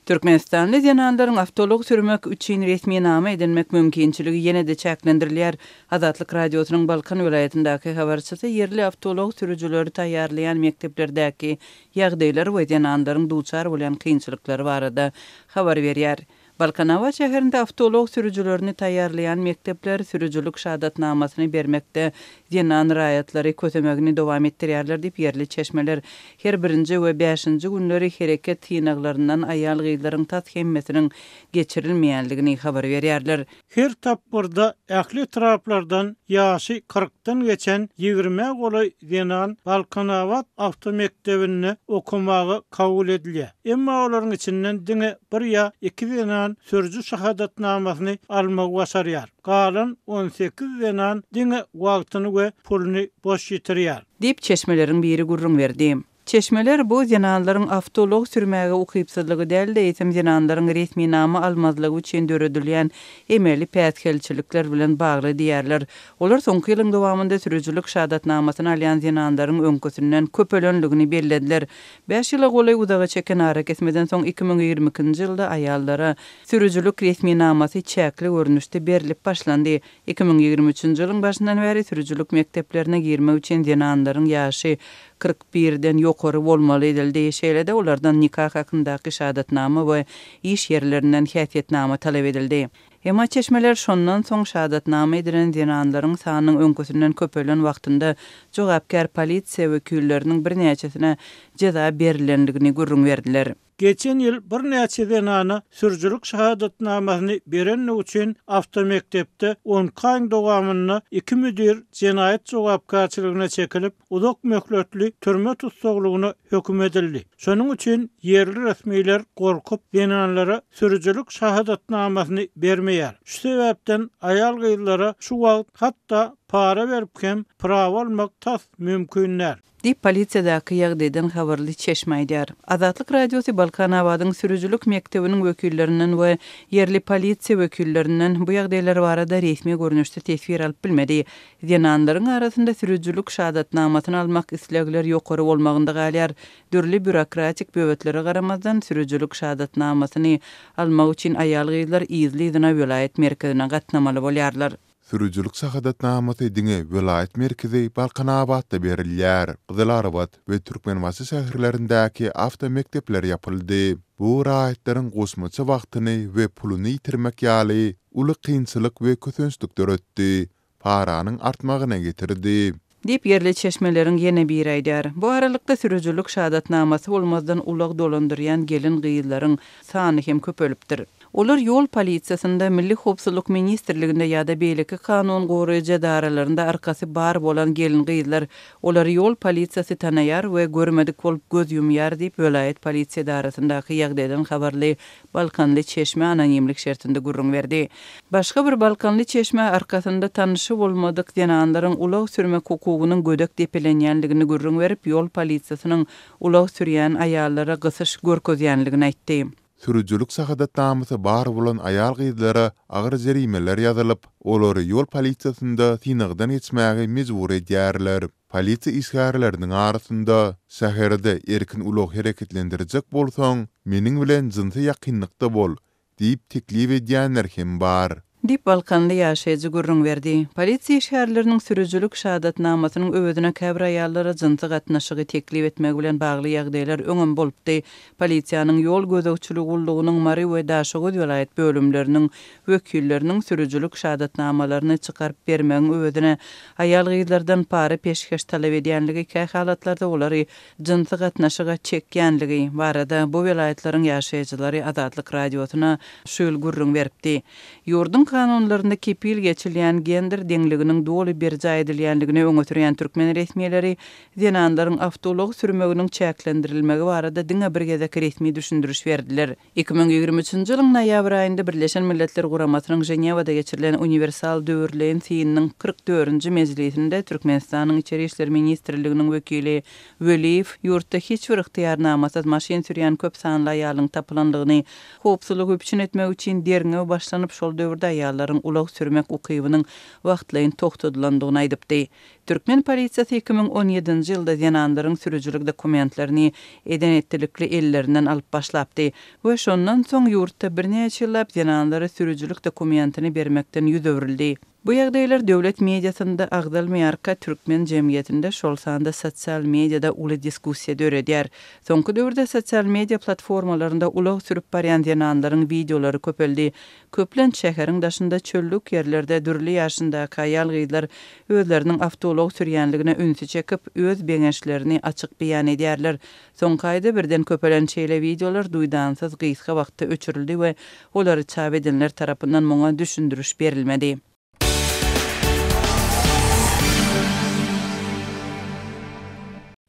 Türkmenistanlı ýananlaryň awtolog sürmek üçin resmi nama edilmek mümkinçiligi ýene-de çäklendirilýär. Azatlyk radiosynyň Balkan welaýatyndaky habarçysy yerli awtolog sürüjüleri taýýarlayan mekteplerdäki ýagdaýlar we ýananlaryň duçar bolan kynçylyklary barada habar berýär. Balkanava şäherinde awtolog sürüjülerini taýýarlayan mektepler sürüjülük şahadatnamasyny bermekde ýanan raýatlary kötemegini dowam etdirýärler diýip yerli çeşmeler her 1-nji we 5-nji günleri hereket tynaglaryndan aýal gyýlaryň tat hemmesiniň geçirilmeýänligini habar berýärler. Her tapyrda ähli taraplardan ýaşy 40-dan geçen 20 goly ýanan Balkanava awtomektebini okumagy kabul edilýär. Emma olaryň içinden diňe 1 ýa 2 ýanan sürücü şahadatnamasyny almak wasarýar. Galan 18 ýanan diňe wagtyny we puluny boş ýitirýär. Diýip çeşmeleriň biri gurrun berdi. Çeşmeler bu ýananlaryň awtolog sürmäge ukypsyzlygy däl-de eýsem ýananlaryň resmi nama almazlygy üçin döredilýän emeli pätkelçilikler bilen bagly diýerler. Olar soňky ýylyň dowamında sürüjülük şahadatnamasyny alýan ýananlaryň öňküsünden köpelenligini bellädiler. 5 ýyla golay uzaga çeken ara kesmeden soň 2022-nji ýylda aýallara sürüjülük resmi namasy çäkli görnüşde berilip başlandy. 2023-nji ýylyň başyndan beri sürüjülük mekteplerine girmek üçin ýananlaryň ýaşy 41'den ýokary bolmaly edildi. Şeýle-de olardan nikah hakyndaky şahadatnama we iş ýerlerinden häsiýetnama talap edildi. Emma çeşmeler şondan soň şahadatnama edilen ýananlaryň sanynyň öňküsünden köpelen wagtynda jogapkar polisiýa wekilleriniň bir näçesine jeza berilendigini gurrun berdiler. Geçen ýyl bir näçe ýanana sürüjülük şahadatnamasyny beren üçin awtomektepde 10 kaň dowamyny 2 müdir jenaýat jogapkarçylygyna çekilip uzak möhletli türme tutsaglygyna höküm edildi. Şonuň üçin yerli resmiler gorkup ýananlara sürüjülük şahadatnamasyny bermeýär. Şu sebäpden aýal gyýlara şu wagt hatda para berip hem prawa almak tas mümkinler. Dip polisiýadaky ýagdaýdan habarly çeşme aýdýar. Azatlyk radiosu Balkanawadyň sürüjülük mektebiniň wekillerinden we yerli polisiýa wekillerinden bu ýagdaýlar barada resmi görnüşde tesbir alyp bilmedi. Ýananlaryň arasynda sürüjülük şahadatnamasyny almak islegler ýokary bolmagynda galýar. Dürli bürokratik böwetlere garamazdan sürüjülük şahadatnamasyny almak üçin aýal gyýlar Izli-Dina welaýat merkezine gatnamaly bolýarlar. Sürüjülük şahadatnamaty diňe welaýat merkezi Balkanawatda berilýär. Gyzlarabad we Türkmenbaşy şäherlerindäki awtomektepler ýapyldy. Bu raýatlaryň gosmaça wagtyny we puluny ýitirmek ýaly uly kynçylyk we kösünçlük döretdi. Paranyň artmagyna getirdi. Dip yerli çeşmeleriň ýene bir aýdýar. Bu aralykda sürüjülük şahadatnamasy bolmazdan ulag dolandyrýan gelin gyýlaryň sany hem köpelipdir. Olar ýol polisiýasynda Milli Howpsuzlyk ministrliginde ýa-da beýleki kanun goraýjy daralarynda arkasy bar bolan gelin gyýlar olar ýol polisiýasy tanaýar we görmedik bolup göz ýumýar diýip welaýat polisiýa darasyndaky ýagdaýdan habarly Balkanly çeşme anonimlik şertinde gurrun berdi. Başga bir Balkanly çeşme arkasynda tanyşy bolmadyk ýananlaryň ulag sürmek hukugynyň gödek depelenýänligini gurrun berip ýol polisiýasynyň ulag sürýän aýallara gysyş görkezýänligini aýtdy. Sürüjülük şahadatnamasy bar bolan aýal gyýlara agyr jerimeler ýazylyp, olary ýol polisiýasynda tynagdan geçmäge mejbur edýärler. Polisiýa işgärleriniň arasynda şäherde erkin ulag hereketlendirjek bolsaň, meniň bilen jynty ýakynlykda bol diýip teklip edýänler hem bar. Dip Balkanly ýaşaýjy gurrun berdi. Polisiýa şäherleriniň sürüjülük şahadatnamasynyň öwedine käbir aýallara jynty gatnaşygy teklip etmek bilen bagly ýagdaýlar öňem bolupdy. Polisiýanyň ýol gözegçiligi ullugynyň Mary we Daşogot welaýat bölümleriniň wekilleriniň sürüjülük şahadatnamalaryny çykaryp bermegiň öwedine aýal gyýlardan para peşkeş talap edýänligi käy halatlarda olary jynty gatnaşyga çekýänligi barada bu welaýatlaryň ýaşaýjylary Azatlyk radiosyna şöyle gurrun beripdi. Ýurdun kanunlarında kepil geçilýän gender deňliginiň doly berje edilýänligini öňe sürýän türkmen resmiýetleri ýananlaryň awtolog sürmeginiň çäklendirilmegi barada diňe bir gezek resmi düşündürüş berdiler. 2023-nji ýylyň noýabr aýynda Birleşen Milletler Guramasynyň Jenewada geçirilen universal döwürlen synynyň 44-nji mezgilinde Türkmenistanyň içeri işler ministrliginiň wekili Weliýew ýurtda hiç bir ihtiýarnamasyz maşyn sürýän köp sanly aýalyň tapylandygyny howpsuzlyk üçin etmek üçin derňe başlanyp şol döwürde aýallaryň ulag sürmek ukybynyň wagtlaýyn togtadylandygyny aýdypdy. Türkmen polisiýasy 2017-nji ýylda ýananlaryň sürüjülük dokumentlerini eden etdilikli ellerinden alyp başlapdy we şondan soň ýurtda birnäçe ýyllap ýananlary sürüjülük dokumentini bermekden ýüz öwrildi. Bu ýagdaýlar döwlet mediasynda agdalmaýarka türkmen jemgyýetinde şol sanda sosial mediada uly diskussiýa döredýär. Soňky döwürde sosial media platformalarynda ulag sürüp barýan ýananlaryň videolary köpeldi. Köplen şäheriň daşynda çöllük ýerlerde dürli ýaşyndaky aýal gyzlar özleriniň awtolog sürýänligine ünsü çekip öz beňeşlerini açyk beýan edýärler. Soňky aýda birden köpelen çeýle videolar duýdansyz gysga wagtda öçürildi we olary çap edenler tarapyndan moňa düşündürüş berilmedi.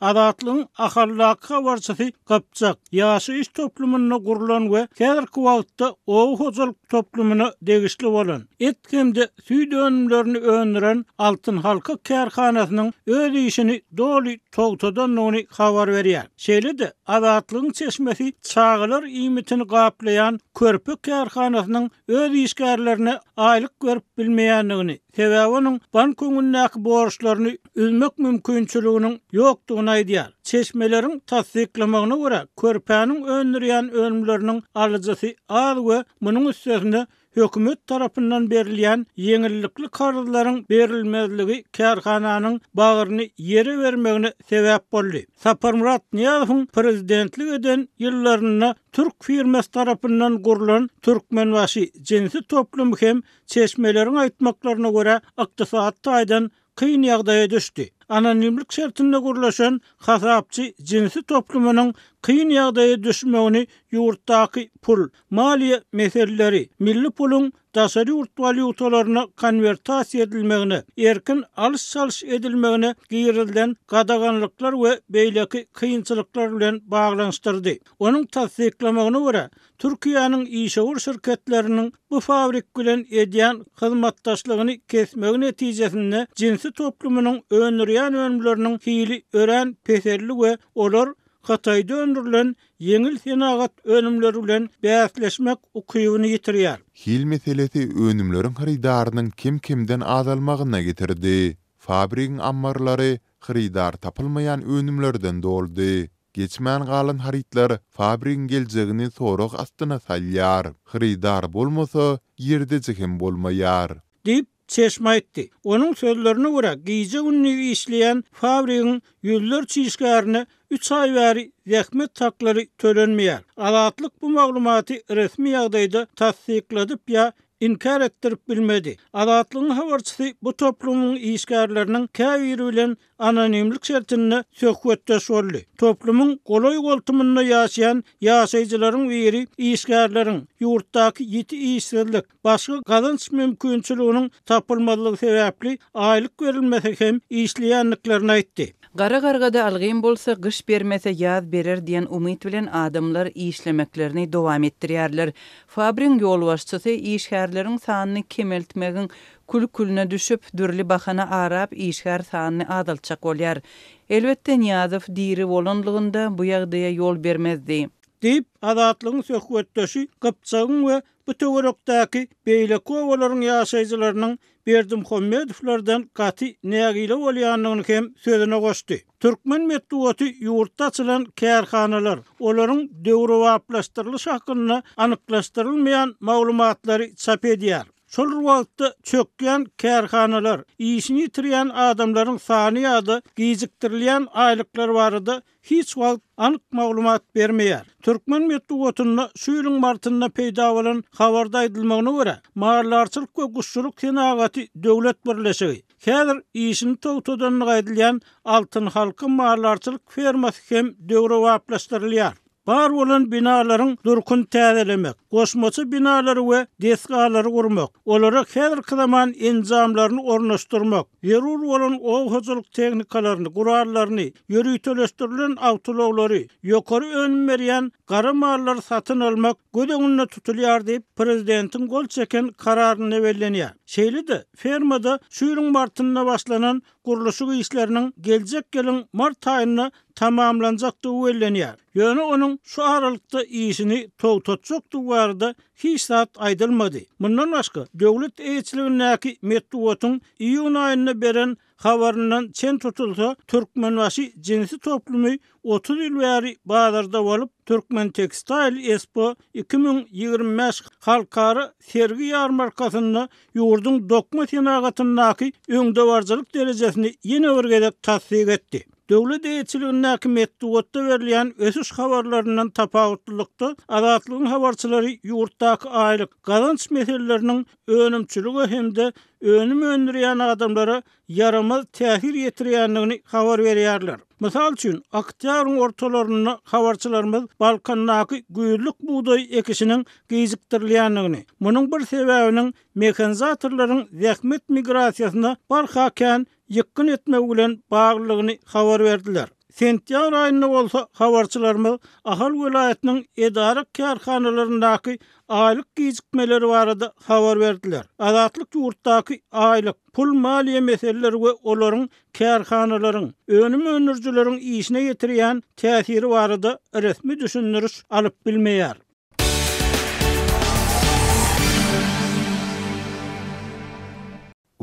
Adatlyň ahallak habarçysy Gapçak ýaşaýyş toplumyna gurulan we häzirki wagtda ow hojalyk toplumyna degişli bolan etkemde süýd önümlerini öndüren Altyn Halka Kärhanasynyň öz işini doly togtadanyny habar berýär. Şeýle-de adatlyň çeşmesi çağılar iýmitini gaplayan Körpe Kärhanasynyň öz işgärlerine aýlyk berip bilmeýändigini, sebäbi onuň bank öňündäki borçlaryny üzmek mümkinçiliginiň ýokdugyny aýdýar. Çeşmeleriň tasdiklamagyna görä, Körpäniň öndürýän ölümleriniň alyjysy az we munyň üstünde hökümet tarapyndan berilýän yeňillikli kararlaryň berilmezligi kärhananyň bagyryny ýere bermegine sebäp boldy. Saparmurat Niýazowyň prezidentlik eden ýyllaryna Türk firmasy tarapyndan gurulan Türkmenbaşy jinsi toplum hem çeşmeleriň aýtmaklaryna görä ykdysatda aýdan kyn ýagdaýa düşdi. Anonimlik şertinde gurulaşan hasapçı jinsi toplumynyň kyn ýagdaýa düşmegini ýurtdaky pul, maliýe meseleleri, milli pulun daşary ýurt valyutalaryna konvertasiýa edilmegine, erkin alış-salış edilmegine giýirilden gadaganlyklar we beýleki kynçylyklar bilen baglanyşdyrdy. Onuň tasdiklamagyna görä, Türkiýanyň işäwür şirketleriniň bu fabrik bilen edýän hyzmatdaşlygyny kesmegi netijesinde jinsi toplumynyň öňürýän ölümleriniň hili ören peserli we olar Hatayda öndürülen yeňil senagat ölümleri bilen bäsleşmek ukybyny ýitirýär. Hil meselesi önümlörün haridarynyň kim-kimden azalmagyna getirdi. Fabrikiň ammarlary haridar tapylmaýan önümlerden doldy. Geçmän galan haritlar fabrikiň geljegini soraq astyna salýar. Haridar bolmasa ýerde jehem bolmaýar. Dip çeşme etdi. Onun sözlerine göre giyce günlüğü işleyen fabrikin yüzlerce işgärine 3 ay bäri zähmet taklary tölenmeýär. Adatlyk bu maglumaty resmi ýagdaýda tasdikladyp ýa inkar etdirip bilmedi. Adatlyň habarçysy bu toplumyň işgärleriniň käbiri bilen anonimlik şertinde söhbetdeş boldy. Toplumyň golay goltumunda ýaşaýan ýaşaýjylaryň biri işgärleriň ýurtdaky ýeti işsizlik, başga gazanç mümkinçiliginiň tapylmadylygy sebäpli aýlyk berilmese hem işleýänliklerini aýtdy. Gara gargada algyn bolsa gyş bermese ýaz berer diýen umyt bilen adamlar işlemeklerini dowam etdirýärler. Fabrikiň ýol başçysy işgärleriň sanyny kemeltmegiň kulkuluna düşüp dürli bahana arap işgär sanyny adalçak bolýar. Elbetde Niýazow diri bolanlygynda bu ýagdaýa ýol bermezdi. Dip adatlyň söhbetdeşi Gapçagyň we bu töwerekdäki beýleki owalaryň ýaşaýjylarynyň Berdimuhammedowlardan gaty nägile bolýanlygyny hem sözüne goşdy. Türkmen medeniýeti ýurtda açylan kärhanalar, olaryň döwri wagtlaşdyrylyş hakyna anyklaşdyrylmaýan maglumatlary çap edýär. Şol wagtda çökýän kärhanalar, işini ýitirýän adamlaryň sany ýa-da gijikdirilýän aýlyklar barada hiç wagt anyk maglumat bermeýär. Türkmen medeniýetinde şu ýylyň martynda peýda bolan habarda aýdylmagyna görä, mahallarçylyk we guşçuluk senagaty döwlet birleşigi häzir işini togtadanyny aýdylýan Altyn Halka mahallarçylyk fermasy hem döwre wagtlaşdyrylýar. Bar bolan binalaryň durkun täzelemek, goşmaçy binalary we desgalary gurmak, olara häzirki zaman enjamlaryny ornaşdyrmak, ýerur bolan owhaçylyk tehnikalaryny, gurarlaryny, ýörüýteleşdirilen awtolawlary, ýokary önüm berýän gara mallar satyn almak gödeňinde tutulýar diýip prezidentiň gol çeken kararyny bellenýär. Şeýle-de fermada şu ýylyň martynda başlanan guruluşy işleriniň geljek ýylyň mart aýyna tamamlanacak duwellenýär. Ýöne onuň şu aralykda işini togtatjak duwarda hiç zat aýdylmady. Mundan başga döwlet eýçiligindäki medeniýetiň iýun aýyna beren habaryndan çen tutulsa Türkmenbaşy jinsi toplumy 30 ýyl bäri bazarda bolup Türkmen Tekstil Expo 2025 halkara sergi ýarmarkasyny ýurdun dokma tenagatynyňky öňdewarjylyk derejesini ýene bir gezek tasdik etdi. Döwlet eýçiligindäki medeniýetde berilýän ösüş habarlaryndan tapawutlykda azatlygyň habarçylary ýurtdaky aýlyk gazanç meseleleriniň önümçüligi hemde önüm öndürýän adamlara yaramaz täsir ýetirýändigini habar berýärler. Mysal üçin, oktýaryň ortalaryna habarçylarymyz Balkandaky güýürlük buğday ekişiniň gyzykdyrilýändigini, munyň bir sebäbiniň mekanizatorlaryň zähmet migrasiýasyna barhakän ýykyn etmek bilen baglygyny habar berdiler. Sentýabr aýynda bolsa habarçylarymyz Ahal welaýatynyň edarak kärhanalaryndaky aýlyk gyzykmeleri barada habar berdiler. Azatlyk ýurtdaky aýlyk pul maliýe meseleleri we olaryň kärhanalaryň önüm öndürjüleriň işine ýetirýän täsiri barada resmi düşündürüş alyp bilmeýär.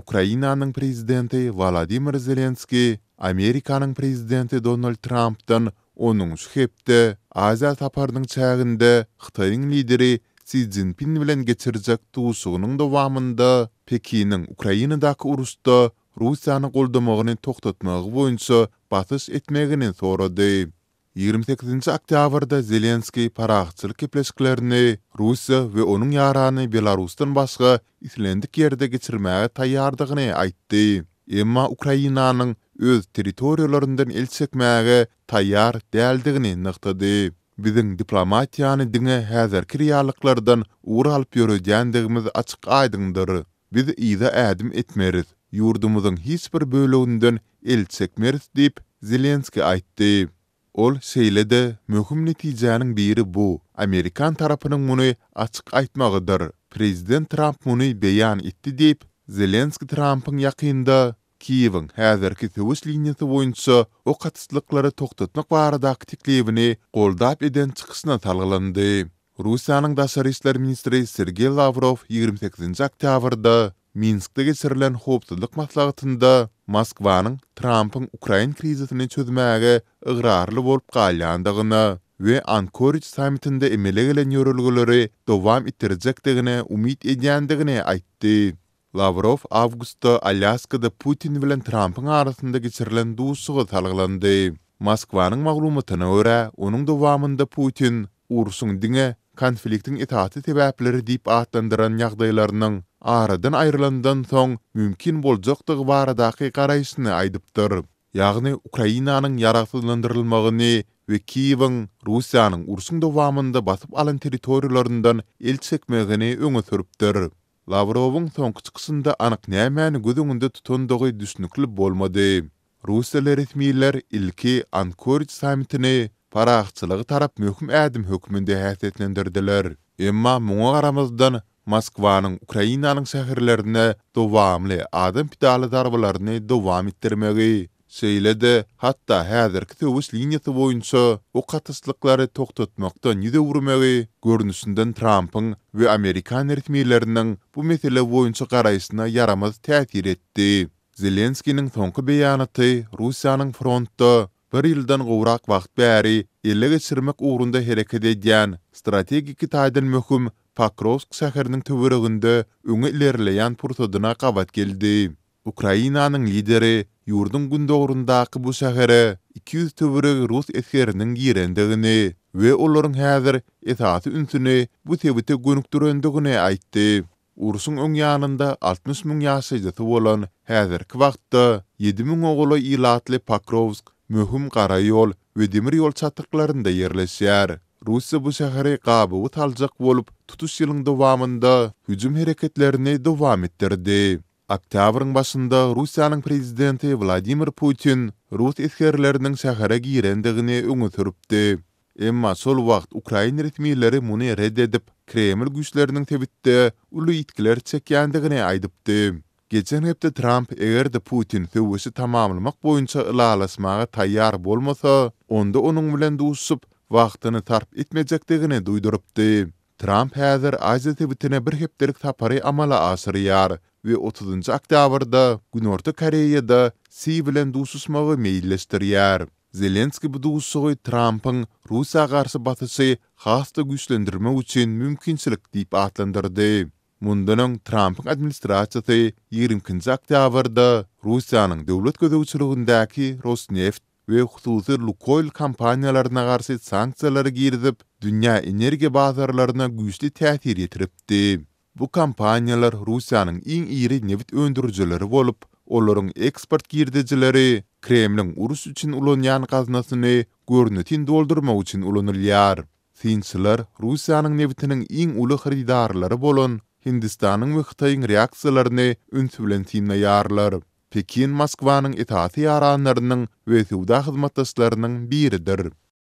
Ukrainanyň prezidenti Volodymyr Zelenski Amerikanyň prezidenti Donald Trump'dan onuň şu hepde Aziýa saparynyň çäginde Hytaýyň lideri Xi Jinping bilen geçirjek duşugynyň dowamında Pekiniň Ukrainadaky urusda Russiýany goldamagyny toktatmagy boýunça batyş etmegini sorady. 28 oktýabrda Zelenski paraxçylyk kepleşiklerini Russiýa we onuň ýarany Belarusdan başga islendik ýerde geçirmäge taýýardygyny aýtdy. Emma Ukrainanyň öz territoriýalaryndan el çekmäge taýýar däldigini nyktady. Biziň diplomatiýany diňe häzirki realyklardan ugur alyp ýörejändigimiz açyk aýdyndyr. Biz ýa-da ädim etmeriz. Ýurdumyzyň hiç bir böleginden el çekmeriz diýip Zelenski aýtdy. Ol şeýlede möhüm netijäniň biri bu. Amerikan tarapynyň muny açyk aýtmagydyr. Prezident Trump muny beýan etdi diýip Zelenski Trumpyň ýakynda Kiýewiň häzirki töwüş liniýasy boýunça o katyslyklary toktatmak baradaky teklibini goldap eden çykyşyna talgylandy. Russiýanyň daşary işler ministri Sergey Lavrov 28 oktýabrda Minskde geçirilen hopsuzlyk maslahatynda Moskwanyň Trumpyň Ukraina krizisini çözmäge ıgrarly bolup galýandygyny we Anchorage sammitinde emele gelen ýörelgeleri dowam etdirjekdigine umyt edýändigini aýtdy. Lavrov awgustda Alyaskada Putin bilen Trumpyň arasynda geçirilen duşugy talgylandy. Moskwanyň maglumatyna görä, onuň dowamında Putin urusyň diňe konfliktiň etaty sebäpleri diýip atlandyran ýagdaýlarynyň aradan aýrylandan soň mümkin boljakdygy baradaky garaýyşyny aýdypdyr. Ýagny Ukrainanyň ýaraksızlandyrylmagyny we Kiýewiň Russiýanyň urusyň dowamında basyp alan territoriýalaryndan el çekmegini öňe sürüpdir. Lavrowyň soňky çykysynda anyk nämäni gözüňde tutandygy düşnükli bolmady. Russiýa resmiýetler ilki Anchorage sammitini paraxçylygy tarap möhüm ädim hökmünde häsiýetlendirdiler. Emma muňa garamazdan Moskwanyň Ukrainanyň şäherlerine dowamly adam pidaly darbalaryny dowam etdirmegi, şeýlede hatda häzirki töwüş liniýasy boýunça o katyslyklary toktatmakdan ýüze urmegi görnüşinden Trumpyň we Amerikan resmiýetleriniň bu mesele boýunça garaýyşyna yaramaz täsir etdi. Zelenskiň soňky beýanaty Russiýanyň frontda bir ýyldan gowrak wagt bäri elle geçirmek ugrunda hereket edýän strategik taýdan möhüm Pakrovsk şäheriniň töwereginde öňe ilerleýän pursadyna gabat geldi. Ukrainanyň lideri ýurdun gündogrundaky bu şähere 200 töwereg Rus eskeriniň girendigini we olaryň häzir etaty ünsüni bu tebite gönükdirendigini aýtdy. Urusyň öň ýanynda 60 000 ýaşaýjy bolan häzirki wagtda 7 000 oğula ilatly Pakrovsk möhüm gara ýol we demir ýol çatyklarynda ýerleşýär. Russiýa bu şäheri gaby taljak bolup tutuş ýylyň dowamında hüjüm hereketlerini dowam etdirdi. Oktýabryň başynda Russiýanyň prezidenti Vladimir Putin Rus eskerleriniň şähere girendigini öňe sürüpdi. Emma sol wagt Ukraina resmiýetleri muny reddedip Kreml güýçleriniň tebitde uly ýetkiler çekýändigini aýdypdy. Geçen hepde Trump eger de Putin söwesi tamamlamak boyunça ılalasmaga tayyar bolmasa, onda onun bilen duşup wagtyny tarp etmejekdigini duýdurypdy. Trump häzir Aziya Twitter'e bir hepdelik tapary amala asyrýar we 30 oktýabrda Günorta Koreýada Si bilen duşuşmagy meýilleşdirýär. Zelenski bu duşugy Trump'ın Russiýa garşy batysy hasda güýçlendirmek üçin mümkinçilik diýip atlandyrdy. Mundan Trump'ın administrasiýasy 20 oktýabrda Russiýanyň döwlet gözegçiligindäki Rosneft we hususy Lukoil kampaniýalaryna garşy sanksiýalary girdip, dünýä energiýa bazarlaryna güýçli täsir ýetiripdi. Bu kampaniýalar Russiýanyň iň iri neft öndürüjileri bolup, olaryň eksport girdijileri Kremliň urus üçin ulanýan gaznasyny görnütin doldurmak üçin ulanylýar. Sinçiler Russiýanyň neftiniň iň uly haridarlary bolan Hindistanyň we Hytaýyň reaksiýalaryny ünsü bilen tinleýärler. Pekin Moskwanyň itaat ýaranlarynyň we suwda hyzmatdaşlarynyň biridir.